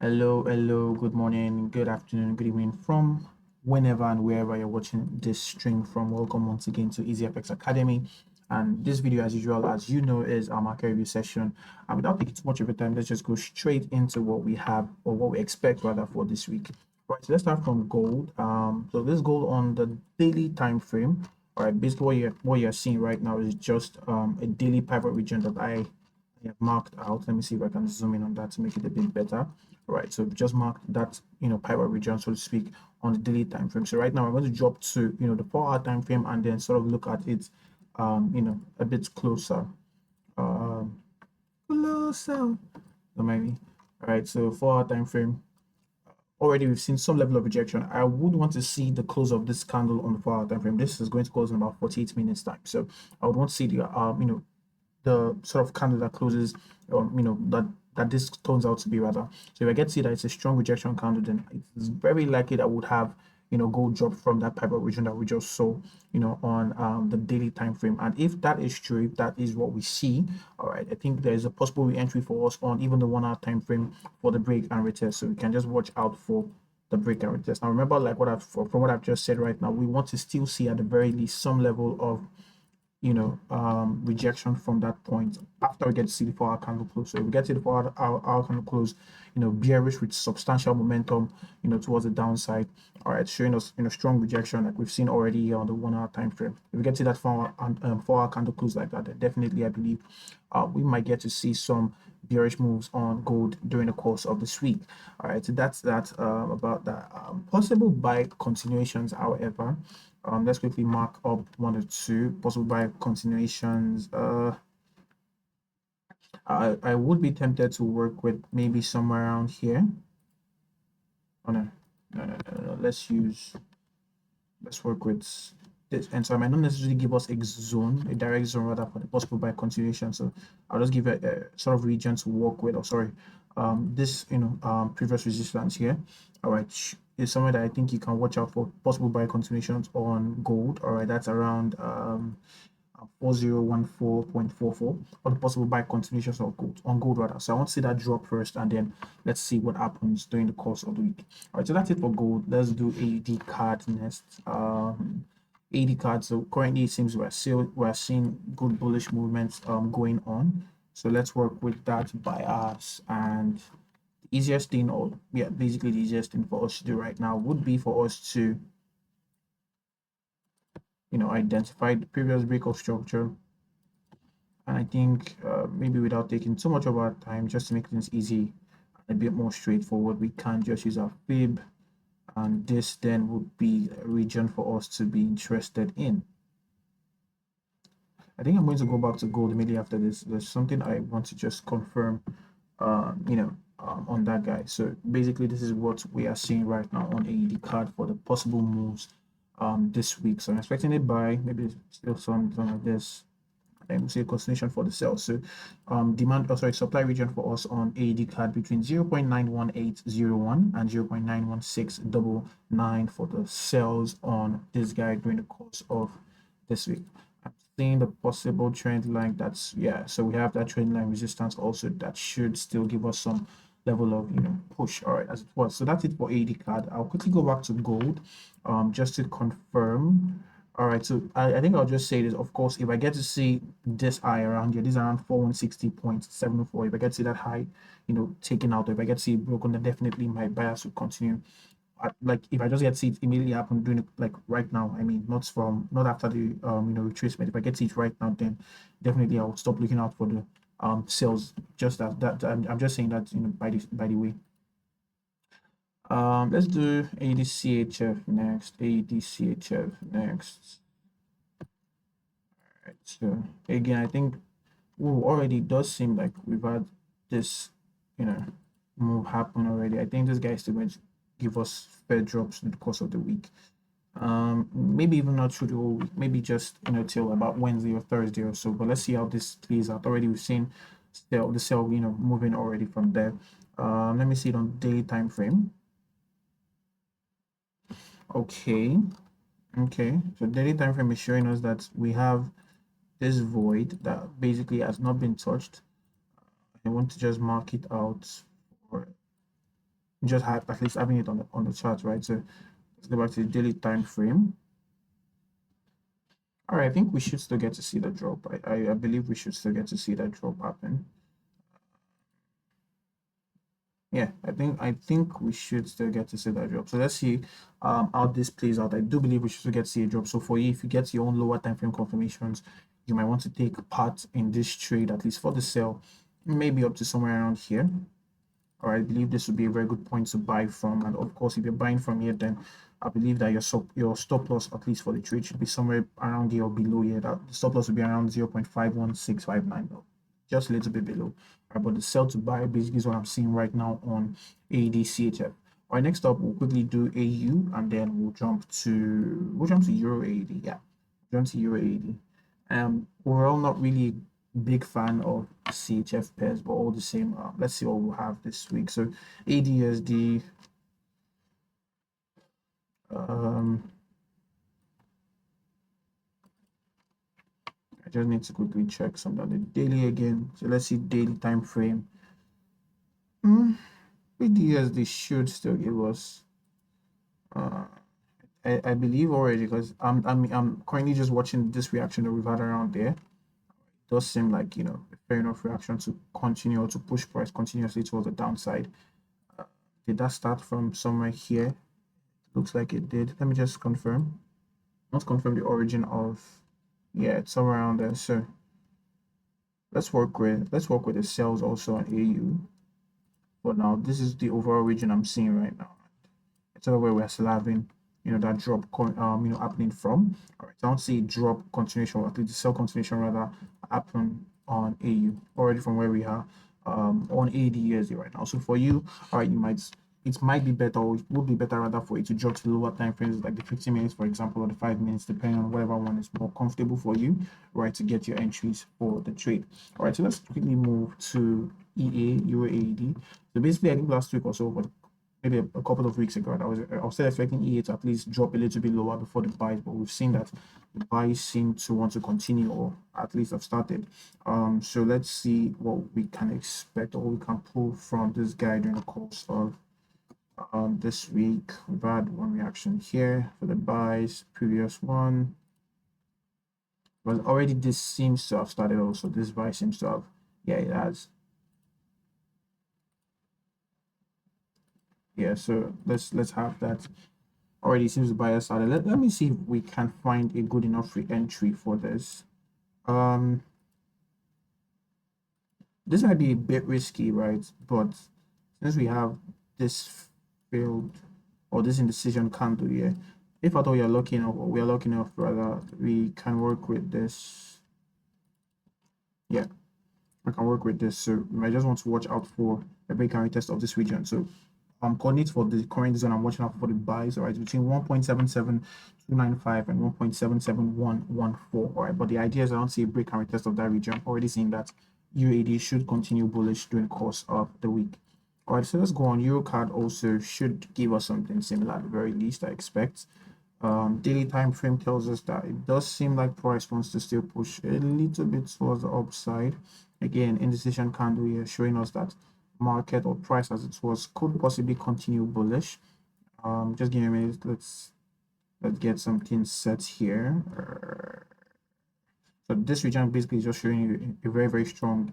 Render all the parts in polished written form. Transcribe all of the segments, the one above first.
Hello, good morning, good afternoon, good evening from whenever and wherever you're watching this stream from. Welcome once again to EasyFX Academy. And this video, as usual, as you know, is our market review session. And without taking too much of your time, let's just go straight into what we have or what we expect rather for this week. Right, so let's start from gold. So this gold on the daily time frame. All right, basically what you're seeing right now is just a daily pivot region that I have marked out. Let me see if I can zoom in on that to make it a bit better. Right, so just mark that pivot region, so to speak, on the daily time frame. So right now I'm going to drop to the 4 hour time frame and then sort of look at it a bit closer. Um closer. Don't mind me. All right, so 4 hour time frame. Already we've seen some level of rejection. I would want to see the close of this candle on the 4 hour time frame. This is going to close in about 48 minutes time. So I would want to see the sort of candle that closes, that this turns out to be rather. So if I get to see that it's a strong rejection candle, then it's very likely that would have gold drop from that pivot region that we just saw, on the daily time frame. And if that is true, if that is what we see, all right, I think there is a possible re-entry for us on even the 1 hour time frame for the break and retest. So we can just watch out for the break and retest. Now remember, like from what I've just said right now, we want to still see at the very least some level of rejection from that point after we get to see the 4 hour candle close. So if we get to the 4 hour candle close, bearish with substantial momentum, towards the downside. All right, showing us, strong rejection like we've seen already on the 1 hour time frame. If we get to that 4 hour candle close like that, then definitely I believe we might get to see some bearish moves on gold during the course of this week. All right, so that's that about that. Possible buy continuations, however. Let's quickly mark up one or two possible buy continuations. I would be tempted to work with maybe somewhere around here. Oh no. Let's work with this. And so I might not necessarily give us a direct zone rather for the possible buy continuation. So I'll just give a sort of region to work with, or sorry, this previous resistance here. All right, is somewhere that I think you can watch out for possible buy continuations on gold. All right, that's around 4014.44 or the possible buy continuations of gold on gold rather. So I want to see that drop first and then let's see what happens during the course of the week. All right, so that's it for gold. Let's do AD card next. AD card. So currently it seems we're seeing good bullish movements going on. So let's work with that bias. And the easiest thing, or yeah, basically the easiest thing for us to do right now would be for us to identify the previous breakout structure. And I think maybe without taking too much of our time, just to make things easy, a bit more straightforward, we can just use our fib, and this then would be a region for us to be interested in. I think I'm going to go back to gold immediately after this. There's something I want to just confirm, on that guy. So basically, this is what we are seeing right now on AED card for the possible moves this week. So I'm expecting it by maybe still something like this. And say continuation for the sell. So supply region for us on AED card between 0.91801 and 0.91699 for the sells on this guy during the course of this week. I'm seeing the possible trend line. That's, yeah, so we have that trend line resistance also that should still give us some level of push. All right, as it was. So that's it for AED card. I'll quickly go back to gold just to confirm. All right, so I think I'll just say this. Of course, if I get to see this high around here, this is around 4160.74. If I get to see that high, taken out, if I get to see it broken, then definitely my bias will continue. Like if I just get to see it immediately happen doing it like right now, I mean, not after the retracement. If I get to see it right now, then definitely I'll stop looking out for the sales. Just that I'm just saying that by the way. Let's do ADCHF next. ADCHF next. Right, so again, I think already does seem like we've had this, move happen already. I think this guy is still going to give us fair drops in the course of the week. Maybe even not through the whole week, maybe just till about Wednesday or Thursday or so. But let's see how this plays out. Already we've seen the sell moving already from there. Let me see it on daily time frame. Okay. So daily time frame is showing us that we have this void that basically has not been touched. I want to just mark it out for just have at least having it on the chart, right? So let's go back to the daily time frame. All right, I think we should still get to see the drop. I believe we should still get to see that drop happen. Yeah, I think we should still get to see that drop. So let's see how this plays out. I do believe we should still get to see a drop. So for you, if you get your own lower time frame confirmations, you might want to take part in this trade, at least for the sell, maybe up to somewhere around here. Or I believe this would be a very good point to buy from. And of course, if you're buying from here, then I believe that your stop loss, at least for the trade, should be somewhere around here or below here. That the stop loss would be around 0.51659, just a little bit below. But the sell to buy basically is what I'm seeing right now on AED CHF. All right, next up, we'll quickly do AU, and then we'll jump to Euro AED. Yeah, jump to Euro AED. Overall, not really big fan of CHF pairs, but all the same, let's see what we'll have this week. So ADSD, I just need to quickly check some of the daily again. So let's see daily time frame. ADSD should still give us. I believe already, because I'm currently just watching this reaction that we've had around there. It does seem like, a fair enough reaction to continue or to push price continuously towards the downside. Did that start from somewhere here? Looks like it did. Let me just confirm. Not confirm the origin of. Yeah, it's somewhere around there. So let's work with the sales also on AU. But now this is the overall region I'm seeing right now. It's where we're still having, that drop happening from. All right, I don't see a drop continuation, or at least the sell continuation rather, happen on AU already from where we are on ADSD right now. So for you, all right, it might be better, or it would be better rather for you to drop to the lower time frames, like the 15 minutes, for example, or the 5 minutes, depending on whatever one is more comfortable for you, right, to get your entries for the trade. All right, so let's quickly move to EA, Euro AED. So basically, I think last week or so, but maybe a couple of weeks ago, I was still expecting EA to at least drop a little bit lower before the buys, but we've seen that the buys seem to want to continue, or at least have started. So let's see what we can expect, or we can pull from this guy during the course of this week. We've had one reaction here for the buys, previous one. Well, already this seems to have started also. This buy seems to have, yeah, it has. Yeah, so let's have that. Already seems the buyer started. Let me see if we can find a good enough re-entry for this. This might be a bit risky, right? But since we have this failed, or this indecision candle here, if at all you're lucky enough, or we are lucky enough rather, we can work with this. Yeah, we can work with this. So you might just want to watch out for a break and retest of this region. So coordinates for the current zone I'm watching out for the buys, all right, between 1.77295 and 1.77114. All right, but the idea is I don't see a break and retest of that region. Already seeing that UAD should continue bullish during the course of the week. All right, so let's go on. Eurocard also should give us something similar at the very least, I expect. Daily time frame tells us that it does seem like price wants to still push a little bit towards the upside. Again, indecision candle here showing us that market, or price as it was, could possibly continue bullish. Just give me a minute. Let's get something set here. So this region basically is just showing you a very, very strong,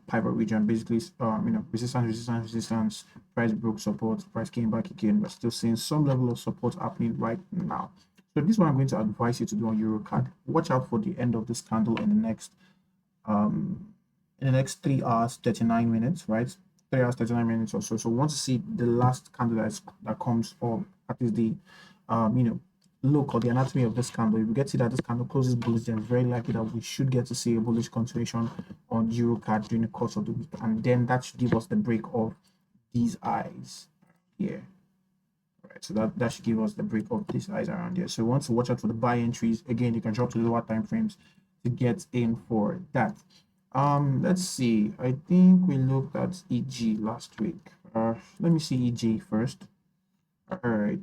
pivot region. Basically, resistance, price broke support, price came back again. We're still seeing some level of support happening right now. So this is what I'm going to advise you to do on Eurocard. Watch out for the end of this candle in the next 3 hours 39 minutes, right? 3 hours 39 minutes or so. So we want to see the last candle that comes, or at least the look or the anatomy of this candle. If we get to that this candle closes bullish, then it's very likely that we should get to see a bullish continuation on Eurocard during the course of the week, and then that should give us the break of these eyes here. All right, so that should give us the break of these eyes around here. So we want to watch out for the buy entries. Again, you can drop to the lower time frames to get in for that. Let's see. I think we looked at EG last week. Let me see EG first. All right.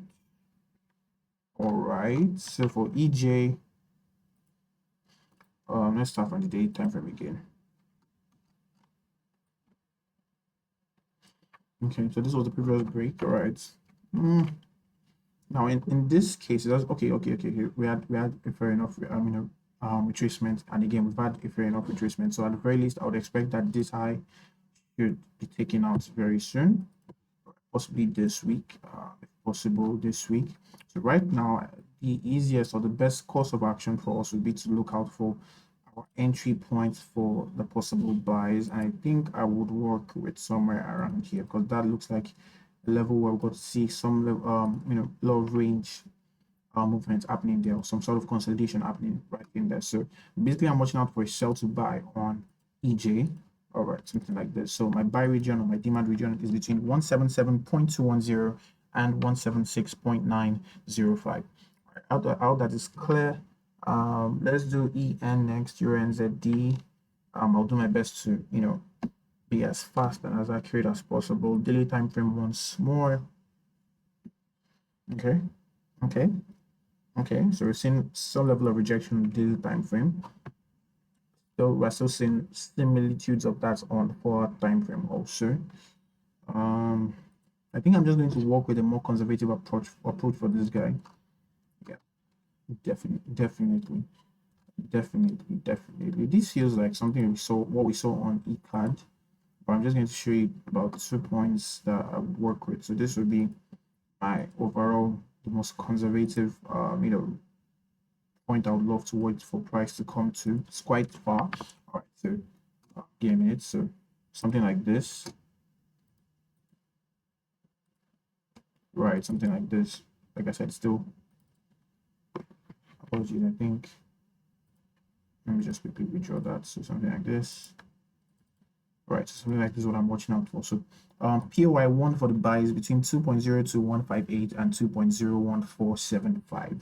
So for EJ, let's start from the daily time frame again. Okay, so this was the previous break. All right. Now in this case, that's okay. Here we had a fair enough retracement, and again we've had a fair enough retracement. So at the very least, I would expect that this high should be taken out very soon, possibly this week, if possible this week. So right now, the easiest or the best course of action for us would be to look out for our entry points for the possible buys. And I think I would work with somewhere around here because that looks like a level where we're going to see some low range movement happening there, or some sort of consolidation happening right in there. So basically, I'm watching out for a sell to buy on EJ. All right, something like this. So my buy region or my demand region is between 177.210 and 176.905. All right, out that is clear. Let's do EN next, Euro NZD. I'll do my best to be as fast and as accurate as possible. Daily time frame once more. Okay. So we're seeing some level of rejection on the daily time frame. So we're still seeing similitudes of that on 4-hour time frame also. I think I'm just going to work with a more conservative approach for this guy. Yeah, definitely. This feels like something what we saw on eCard, but I'm just going to show you about 2 points that I would work with. So this would be my overall the most conservative point I would love to wait for price to come to. It's quite far. All right, so give me a minute. So something like this, right? Something like this. Like I said, still apologies. I think let me just quickly withdraw that. So something like this. Right, so something like this is what I'm watching out for. So POI1 for the buy is between 2.02158 and 2.01475.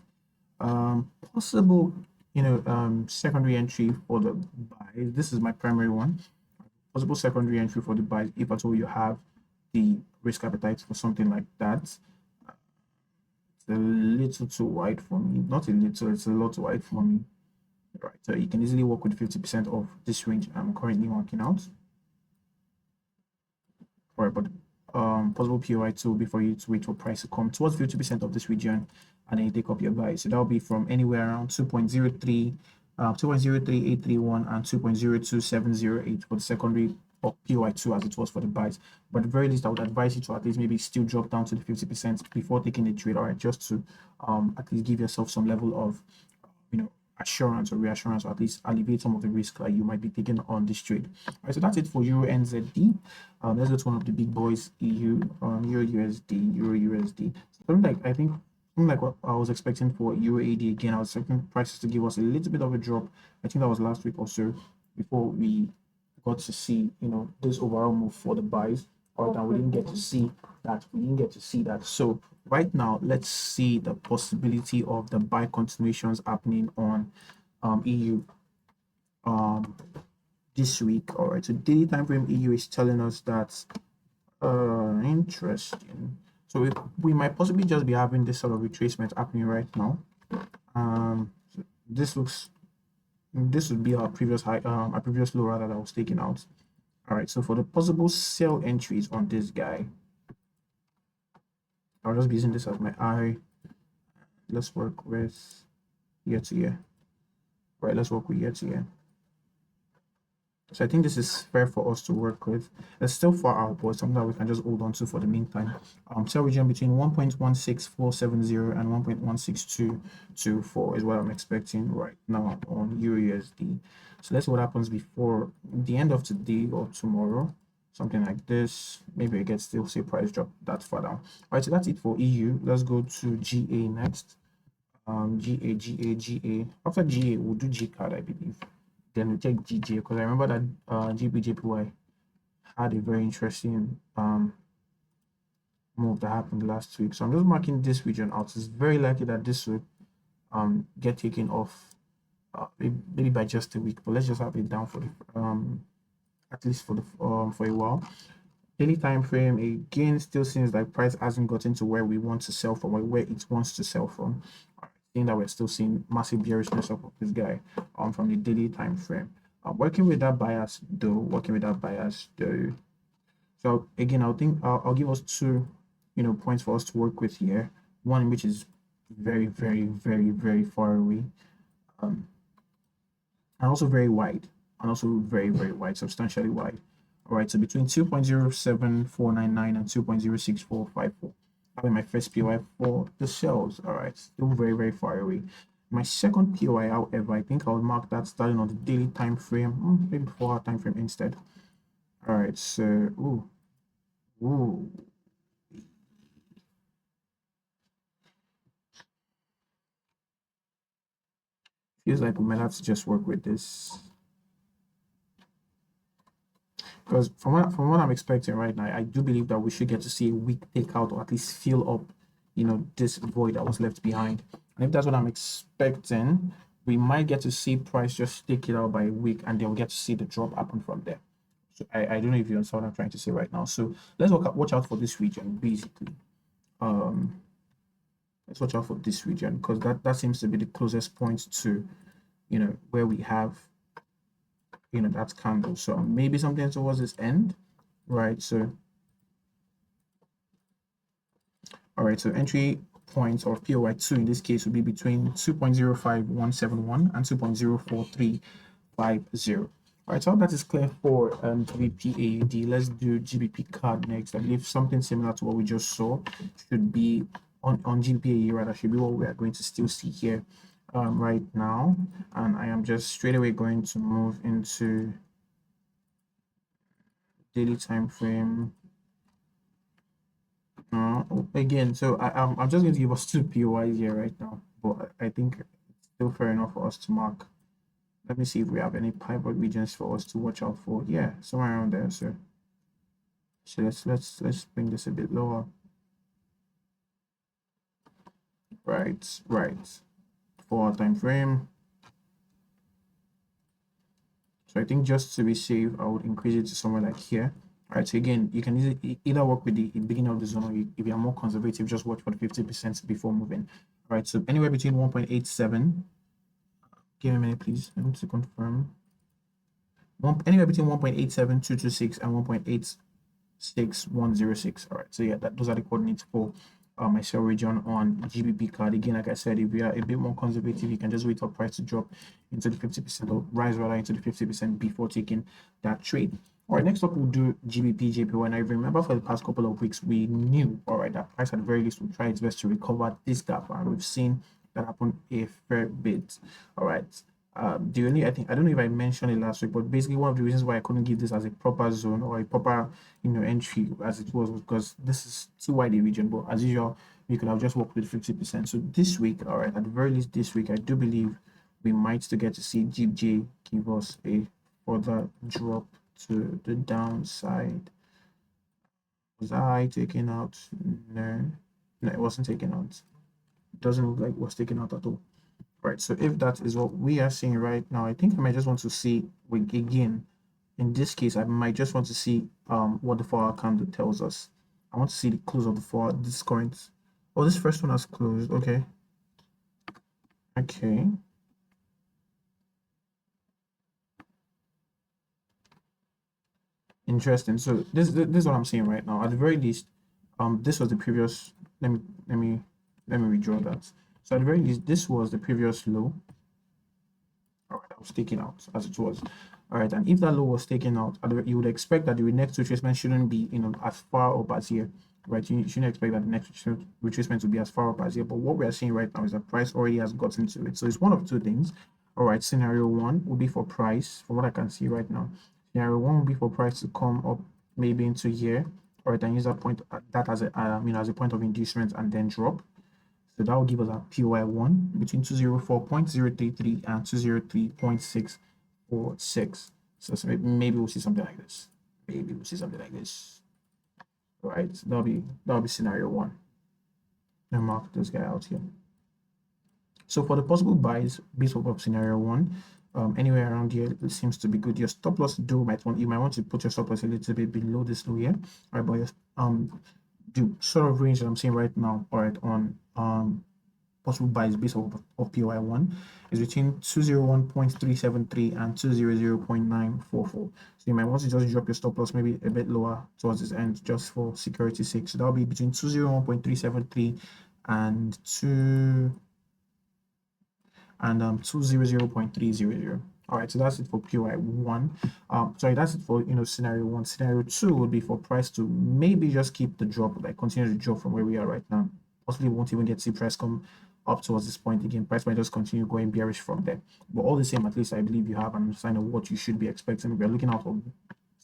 Possible secondary entry for the buys. This is my primary one. Possible secondary entry for the buys if at all you have the risk appetite for something like that. It's a little too wide for me. Not a little, it's a lot too wide for me. Right, so you can easily work with 50% of this range I'm currently working out. All right, but possible POI2 before you to wait for price to come towards 50% of this region, and then you take up your buy. So that'll be from anywhere around 2.03, 2.03831 and 2.02708 for the secondary or POI2 as it was for the buys. But at the very least, I would advise you to at least maybe still drop down to the 50% before taking the trade. All right, just to at least give yourself some level of assurance or reassurance, or at least alleviate some of the risk that you might be taking on this trade. All right, so that's it for Euro NZD. Let's go to one of the big boys, EU, Euro USD. Something like something like what I was expecting for Euro AD again. I was expecting prices to give us a little bit of a drop. I think that was last week or so before we got to see this overall move for the buys. Or that we didn't get to see that. So right now, let's see the possibility of the buy continuations happening on EU this week. All right, so daily time frame EU is telling us that interesting. So we might possibly just be having this sort of retracement happening right now. So this would be our previous high, our previous low rather that was taken out. All right, so for the possible sell entries on this guy, I'll just be using this as my eye. Let's work with year to year. Right, let's work with year to year. So I think this is fair for us to work with. It's still far out, but something that we can just hold on to for the meantime. Sell region between 1.16470 and 1.16224 is what I'm expecting right now on Euro USD. So let's see what happens before the end of today or tomorrow. Something like this. Maybe it gets still see price drop that far down. All right, so that's it for EU. Let's go to GA next. GA. After GA, we'll do G card, I believe. Then we take GJ because I remember that GBJPY had a very interesting move that happened last week. So I'm just marking this region out. It's very likely that this would get taken off maybe by just a week, but let's just have it down for the at least for the for a while. Daily time frame again still seems like price hasn't gotten to where we want to sell from or where it wants to sell from. Seeing that we're still seeing massive bearishness of this guy from the daily time frame. Working with that bias though. So So again, I'll give us two, points for us to work with here. One which is very, very, very, very far away, and also very wide, and also very, very wide, substantially wide. All right, so between 2.07499 and 2.06454. That'll be my first POI for the shells. All right, still very, very far away. My second POI, however, I think I'll mark that starting on the daily time frame, maybe 4-hour time frame instead. All right, so ooh. Feels like we might have to just work with this, because from what I'm expecting right now, I do believe that we should get to see a weak takeout, or at least fill up, this void that was left behind. And if that's what I'm expecting, we might get to see price just take it out by a week, and then we'll get to see the drop happen from there. So I don't know if you understand what I'm trying to say right now. So let's watch out for this region, basically. Let's watch out for this region, because that seems to be the closest point to, where we have, that candle. So maybe something towards this end, right? So all right, so entry points or POI2 in this case would be between 2.05171 and 2.04350. All right, so that is clear for GBP-AUD. Let's do GBP CAD next. I believe something similar to what we just saw should be on GBP-AUD, rather, should be what we are going to still see here right now. And I am just straight away going to move into daily time frame. Again, so I'm just going to give us two POIs here right now, but I think it's still fair enough for us to mark. Let me see if we have any pivot regions for us to watch out for. Yeah, somewhere around there. So let's bring this a bit lower. Right. 4-hour time frame. So I think just to be safe, I would increase it to somewhere like here. All right, so again, you can either work with the beginning of the zone, or if you're more conservative, just watch for the 50% before moving. All right, so anywhere between 1.87, give me a minute, please. I need to confirm. Anywhere between 1.87226 and 1.86106. All right, so yeah, those are the coordinates for my sell region on GBP CAD. Again, like I said, if you are a bit more conservative, you can just wait for price to drop into the 50% or rise rather into the 50% before taking that trade. All right, next up we'll do GBP JPY. And I remember for the past couple of weeks we knew, all right, that price at the very least will try its best to recover this gap, and we've seen that happen a fair bit. All right. I don't know if I mentioned it last week, but basically one of the reasons why I couldn't give this as a proper zone or a proper entry as it was because this is too wide a region. But as usual, we could have just worked with 50%. So this week, all right, at the very least this week, I do believe we might still get to see GBJ give us a further drop to the downside. Was I taken out? No, it wasn't taken out. It doesn't look like it was taken out at all. Right, so if that is what we are seeing right now, I think I might just want to see, again, in this case, I might just want to see what the 4-hour candle tells us. I want to see the close of the 4-hour, this current. Oh, this first one has closed. Okay. Interesting. So this is what I'm seeing right now. At the very least, this was the previous. Let me redraw that. So at the very least, this was the previous low. All right, I was taken out as it was. All right, and if that low was taken out, you would expect that the next retracement shouldn't be as far up as here, right? You shouldn't expect that the next retracement to be as far up as here. But what we are seeing right now is that price already has gotten to it. So it's one of two things. All right, scenario one will be for price, from what I can see right now. Scenario one will be for price to come up maybe into here, all right, and use that point that as a as a point of inducement and then drop. So that will give us a POI1 between 204.033 and 203.646. So maybe we'll see something like this. All right, that'll be scenario one. And mark this guy out here. So for the possible buys based off of scenario one, anywhere around here it seems to be good. Your stop loss you might want to put your stop loss a little bit below this low here. All right, but the sort of range that I'm seeing right now, all right, on possible buys based off of POI1 is between 201.373 and 200.944. So you might want to just drop your stop loss maybe a bit lower towards this end just for security's sake. So that'll be between 201.373 and 200.300. All right, so that's it for POI1. Sorry, that's it for scenario 1. Scenario 2 would be for price to maybe just keep the drop, like continue to drop from where we are right now. Possibly won't even get to see price come up towards this point again. Price might just continue going bearish from there. But all the same, at least I believe you have an understanding of what you should be expecting. If you're looking out for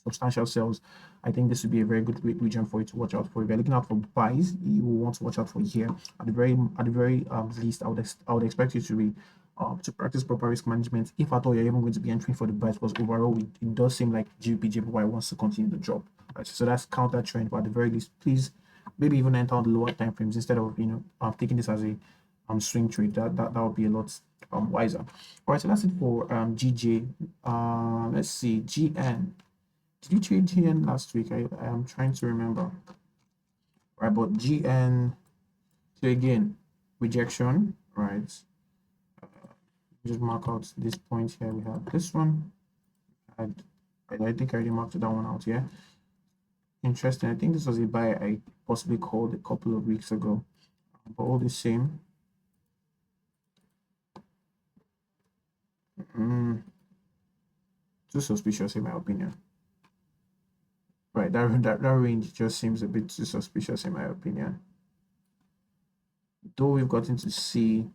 substantial sales, I think this would be a very good region for you to watch out for. If you're looking out for buys, you will want to watch out for here. At the very least, I would expect you to be to practice proper risk management. If at all you're even going to be entering for the buys, because overall it does seem like JPY wants to continue the drop. Right? So that's counter trend. But at the very least, please maybe even enter on the lower time frames instead of taking this as a swing trade. That would be a lot wiser. All right, so that's it for GJ. Let's see, GN. Did you trade GN last week? I am trying to remember. Right, but GN. So again, rejection. Right. Just mark out this point here. We have this one. I think I already marked that one out. Yeah. Interesting. I think this was a buy I possibly called a couple of weeks ago, but all the same. Too suspicious in my opinion. Right, that range just seems a bit too suspicious in my opinion. Though we've gotten to see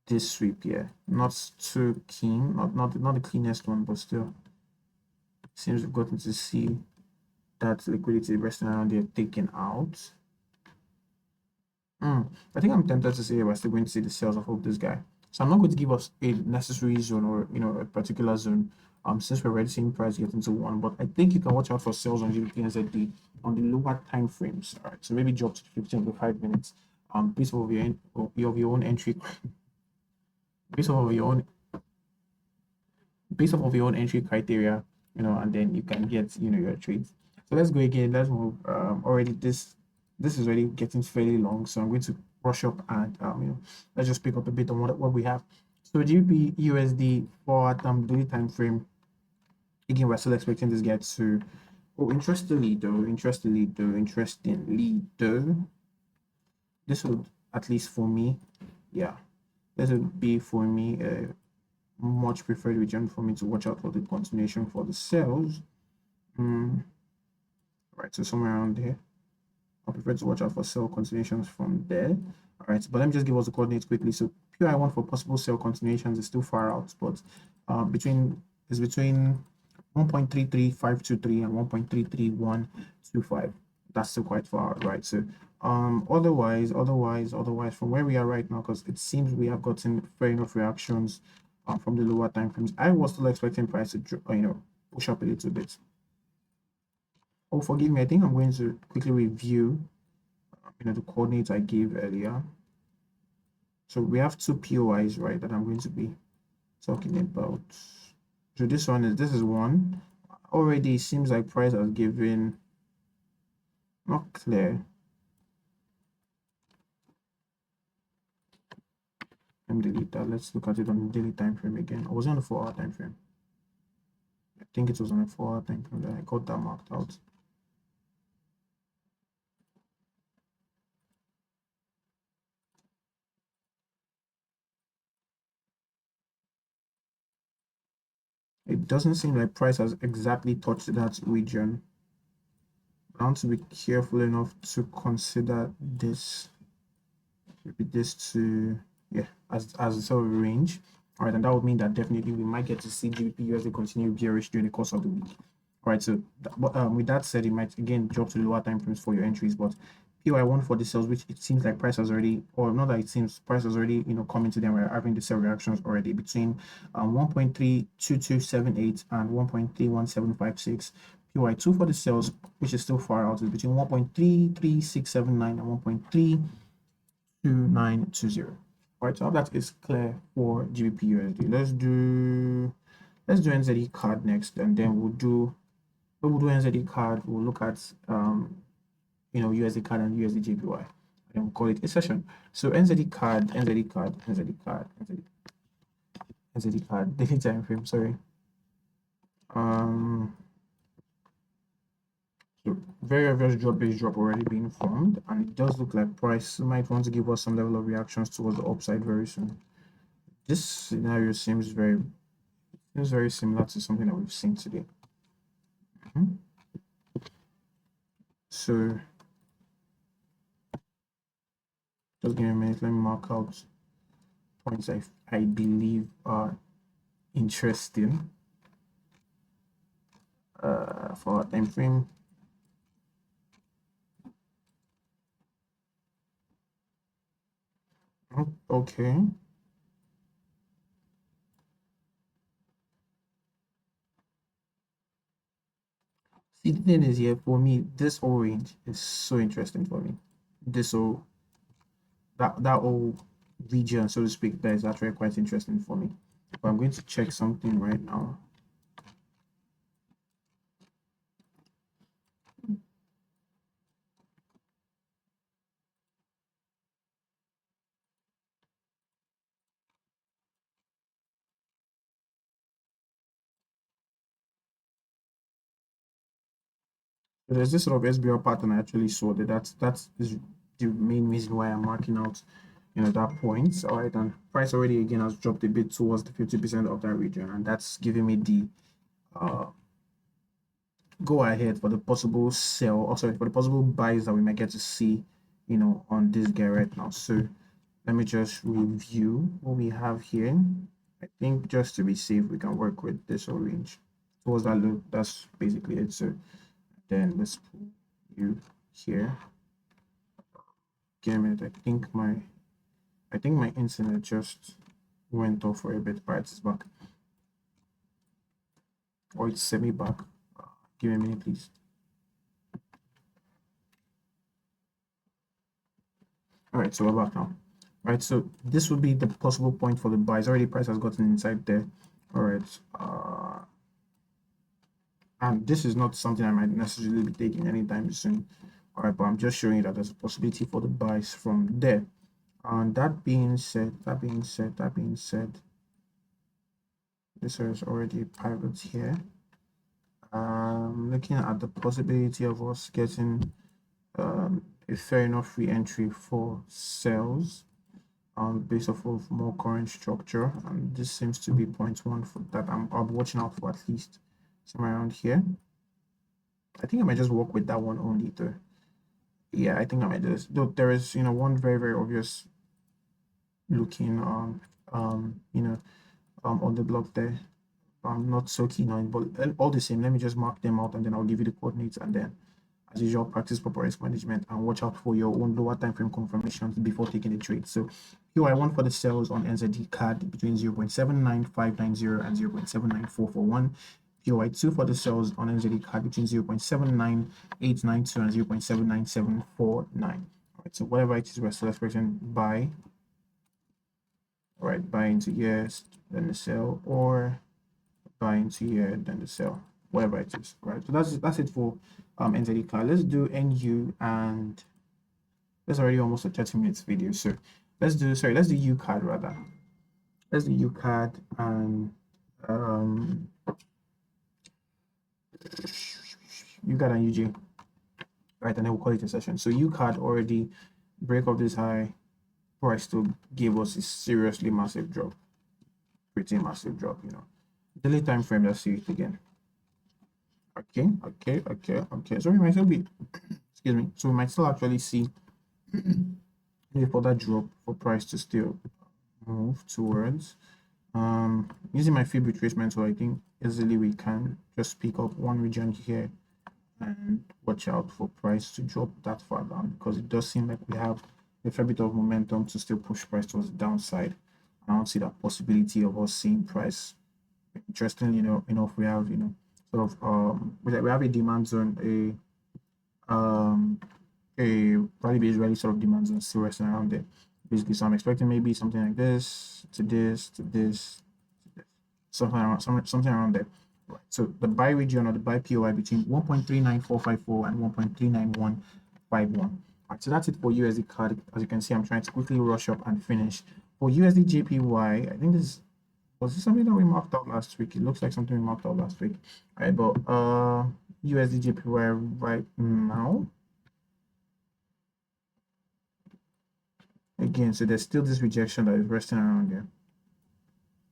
this sweep here, not too keen, not the cleanest one, but still seems we've gotten to see that liquidity resting around there taken out. I think I'm tempted to say we're still going to see the sales of this guy. So I'm not going to give us a necessary zone or a particular zone. Since we're already seeing price get into one, but I think you can watch out for sales on GBP and ZD on the lower time frames. All right, so maybe drop to 15 to 5 minutes. Based off of your own entry, based off of your own entry criteria, and then you can get your trades. So let's go again. Let's move. Already this is already getting fairly long, so I'm going to rush up and let's just pick up a bit on what we have. So GBP USD for daily time frame. Again, we're still expecting this guy to. Oh, interestingly though, this would, at least for me, yeah, this would be for me a much preferred region for me to watch out for the continuation for the sales. Right, so somewhere around there. I prefer to watch out for sell continuations from there. All right, but let me just give us the coordinates quickly. So PI1 for possible sell continuations is still far out, but between 1.33523 and 1.33125. That's still quite far out, right? So otherwise from where we are right now, because it seems we have gotten fair enough reactions from the lower time frames, I was still expecting price to push up a little bit. Oh, forgive me, I think I'm going to quickly review the coordinates I gave earlier. So we have two POIs, right, that I'm going to be talking about. So this is one. Already seems like price has given, not clear. Let me delete that. Let's look at it on the daily time frame again. I was on the 4-hour time frame. I think it was on a 4-hour time frame that I got that marked out. It doesn't seem like price has exactly touched that region. I want to be careful enough to consider this. Repeat this to as a sort of range. All right, and that would mean that definitely we might get to see GBP USD continue bearish during the course of the week. All right, so with that said, it might again drop to the lower time frames for your entries, but PY1 for the sales, which it seems like price has already, or not that it seems, price has already coming to them. We're having the sell reactions already between 1.32278 and 1.31756. PY2 for the sales, which is still far out, is between 1.33679 and 1.32920. All right, so that is clear for GBP USD. Let's do NZD card next, and then we'll do NZD card. We'll look at USD card and USD JPY, and we'll call it a session. So NZD card, NZD card, NZD card, NZD card, daily time frame, sorry. So very obvious base drop already being formed, and it does look like price might want to give us some level of reactions towards the upside very soon. This scenario seems very similar to something that we've seen today. So just give me a minute, let me mark out points I believe are interesting for our time frame. Okay. See, the thing is here, for me, this orange is so interesting for me. This whole that whole region, so to speak, that is actually quite interesting for me. But I'm going to check something right now. There's this sort of SBR pattern I actually saw that is the main reason why I'm marking out, that point. All right, and price already again has dropped a bit towards the 50% of that region, and that's giving me the go ahead for the possible sell, or sorry, for the possible buys that we might get to see, on this guy right now. So let me just review what we have here. I think just to be safe, we can work with this orange towards that low. That's basically it. So then let's pull you here. Give me a minute. I think my internet just went off for a bit, but it's back. Or it's semi back. Give me a minute, please. All right, so we're back now. All right, so this would be the possible point for the buys. Already price has gotten inside there. All right. And this is not something I might necessarily be taking anytime soon. All right, but I'm just showing you that there's a possibility for the buys from there. And that being said, this is already a pivot here. Looking at the possibility of us getting a fair enough re-entry for sales based off of more current structure, and this seems to be point one for that. I'll be watching out for at least somewhere around here. I think I might just work with that one only though. Yeah, I think I might just, though there is one very, very obvious looking on the block there. I'm not so keen on it, but all the same, let me just mark them out and then I'll give you the coordinates, and then as usual, practice proper risk management and watch out for your own lower time frame confirmations before taking the trade. So here I want for the sales on NZD CAD between 0.79590 and 0.79441. POI2 for the sales on NZD CAD between 0.79892 and 0.79749. All right, so whatever it is we're still expressing buy. All right, buy into yes, then the sell, or buy into here, then the sell, whatever it is. Right, so that's it for NZD CAD. Let's do NU, and that's already almost a 30 minutes video. So let's do UCAD rather. Let's do UCAD and UCAD and UJ. Right, and then we'll call it a session. So UCAD already break of this high, price still gave us a seriously massive drop. Pretty massive drop, Daily time frame, let's see it again. Okay. So we might still be, excuse me. So we might still actually see for that drop for price to still move towards. Using my fib retracement, so I think easily we can just pick up one region here and watch out for price to drop that far down, because it does seem like we have a fair bit of momentum to still push price towards the downside. I don't see that possibility of us seeing price. Interestingly enough, we have sort of we have a demand zone, a value-based rally sort of demand zone still resting around there, basically. So I'm expecting maybe something like this to this to this, something around there. Right. So the buy region or the buy POI between 1.39454 and 1.39151. Right, so that's it for USD card. As you can see, I'm trying to quickly rush up and finish. For USD JPY, I think this was this something that we marked out last week. It looks like something we marked out last week. All right, but USD JPY right now. Again, so there's still this rejection that is resting around there.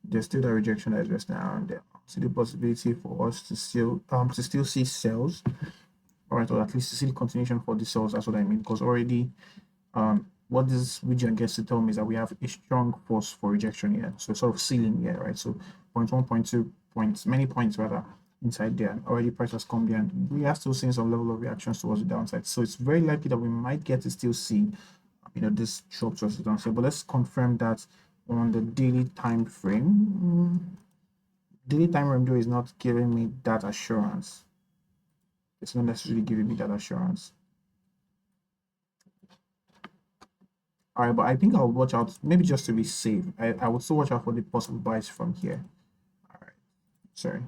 There's still that rejection that is resting around there. So the possibility for us to still see sales, all right, or at least to see the continuation for the sales. That's what I mean, because already what this region gets to tell me is that we have a strong force for rejection here, so sort of ceiling here, right? So 0.1, 0.2 points, many points rather, inside there. Already price has come there, and we are still seeing some level of reactions towards the downside. So it's very likely that we might get to still see, this drop towards the downside. But let's confirm that on the daily time frame. Daily time frame though is not giving me that assurance. It's not necessarily giving me that assurance. All right, but I think I'll watch out, maybe just to be safe. I would still watch out for the possible buys from here. All right, sorry.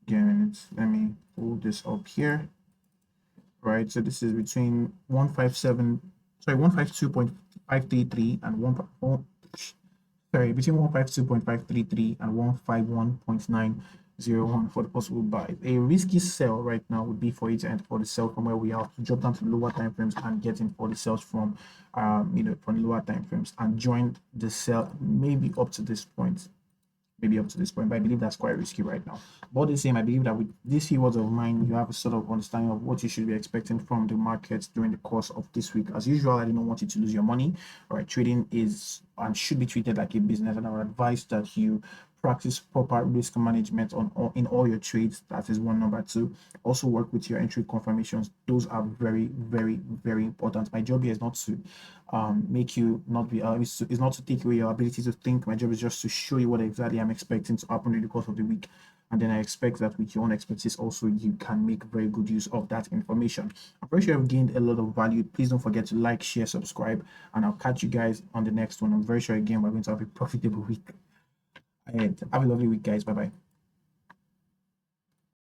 Again, let me pull this up here. Right, so this is between 152.533 and between 152.533 and 151.901 for the possible buy. A risky sell right now would be for it to enter for the sell from where we are, to drop down to the lower time frames and get in for the sells from from the lower time frames and join the sell maybe up to this point. But I believe that's quite risky right now. But the same, I believe that with these keywords of mine, you have a sort of understanding of what you should be expecting from the markets during the course of this week. As usual, I do not want you to lose your money. All right, trading is and should be treated like a business, and I would advise that you practice proper risk management in all your trades. That is one. Number two, also work with your entry confirmations. Those are very, very, very important. My job here is not to make you not be is not to take away your ability to think. My job is just to show you what exactly I'm expecting to happen in the course of the week, and then I expect that with your own expertise also you can make very good use of that information. I'm very sure I've gained a lot of value. Please don't forget to like, share, subscribe, and I'll catch you guys on the next one. I'm very sure again we're going to have a profitable week. And have a lovely week, guys. Bye bye.